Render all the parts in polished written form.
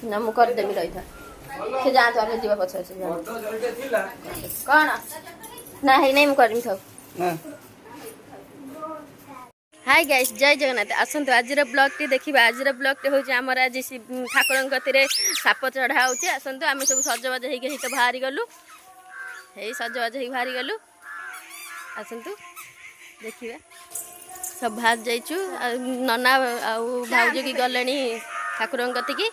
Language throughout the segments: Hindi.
ना मु कर देमी रही था से जा तो आगे जीवा पछा से कौन ना है नहीं मु करमी था हाय गाइस जय जगन्नाथ आसंतु आजर ब्लॉग टी देखिबा आजर ब्लॉग टी होची हमर आज ठाकुरन गतिरे साप चढ़ा होची आसंतु आमे सब सजबाज हेई के हित बाहरी गलु हेई सजबाज हेई बाहरी गलु आसंतु देखिबा सब बाहर जाइछु नना आ भाउजी की गलेनी ठाकुरन गति की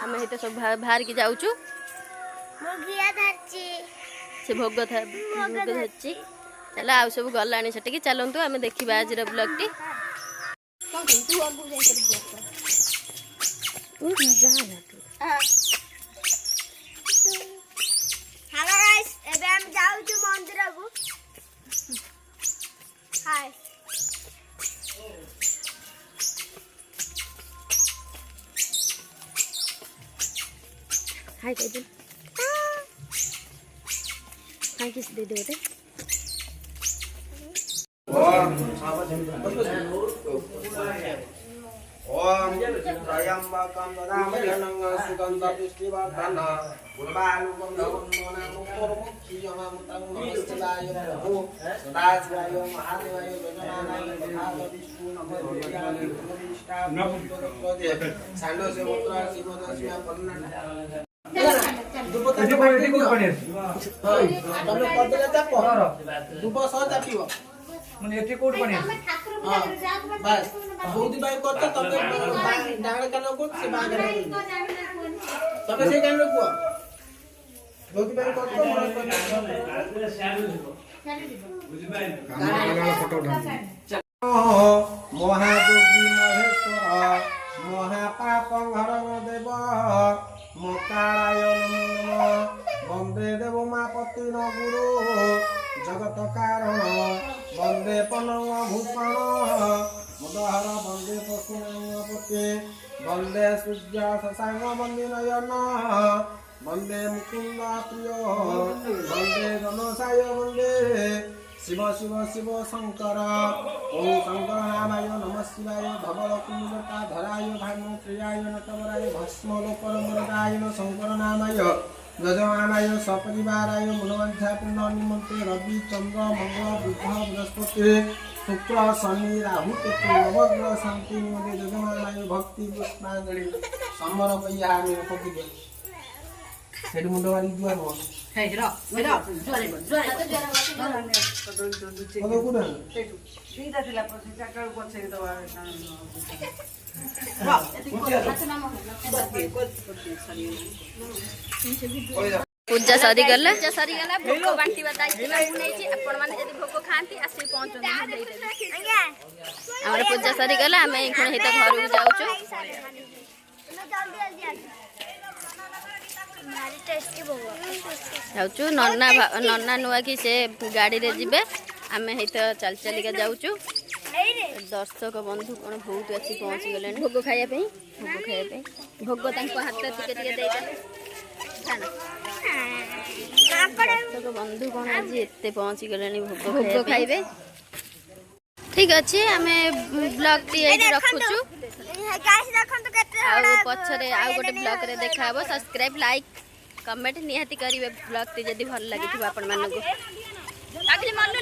आमे हित सब बाहर की जाउछु मुगिया धरची से भोग धरची चला आउ सब गलानी सेठी की चलंतु आमे देखिबा आजर ब्लॉग टी तू आगु जाई कर ब्लॉग तू जा ना तू हेलो गाइस एबे हम जाउछु मंदिर को हाय हाय दे दे हाय किस दे दे बेटे ओम त्र्यंबकं वदामह्यं सुगन्धपुष्टिवर्धनं उर्वारुकं नमोनामुक्तमुख्यममुतं नमस्तेवाय नमो सदाशिवाय महादेवाय गजाननाय महाविष्णु नमो देवाय सांडोसे पुत्र शिवदशमी पन्ना दुप सह चापिव मन एठी कोड बने हां बस बहुत बाय करत तबे डांगरे कानो को से बागे तबे से कानो को बहुत बाय करत महायोगी महेश्वर महापापं हरं देव मोकाराय नमः वंदे देवमापति न गुरु जगत कारण वंदे पनंग भूषण मुदहर वंदे पशुपति वंदे सूर्य शशांक वंदे नयन वंदे मुकुंद प्रिय वंदे जनसाय वंदे शिव शिव शिव शंकर ओम शंकर नामाय नमः शिवाय धवल कुंडलता धराय भानु प्रियाय नटवराय भस्म लोपरमरदाय शंकर नामाय गजमानाय सपरिवाराय मनोवांछा पूर्ण निमंत्रे रवि चंद्र मंगल बुध बृहस्पति शुक्र शनि राहु केतु नवग्रह शांति निमंत्रे गजमानाय भक्ति पुष्पांजलि समर कइयारे पकिदे सेडु मुंडवारी दुआ हो हे रो जुआरे कोन कोन सीधा दिला पछे चाकर पछे दवा पूजा सरी गला भोग बांटी दायित्व नहीं आपण माने यदि भोग खाती आसी पहुंच हमर पूजा सरी गला आमे एखन हेत घर को जाउछु जाउछु नन्ना नुआ की से गाड़ी रे जिबे आमे हेत चल चलिका जाउछु दर्शक बंधु कौन बहुत अच्छी पहुँची गले भोग खाया भोग हाथ टिके टिके दर्शक बंधु कौन आज एत पहुँची गले भोग खाइबे ठीक अच्छे आम ब्लॉग टी रखुचु पछरे आउ गोटे ब्लॉग रे देखा हबो सब्सक्राइब लाइक कमेंट निहाती करिवे ब्लॉग टी जदी भल लागि आपण मानको पाखली मल्लू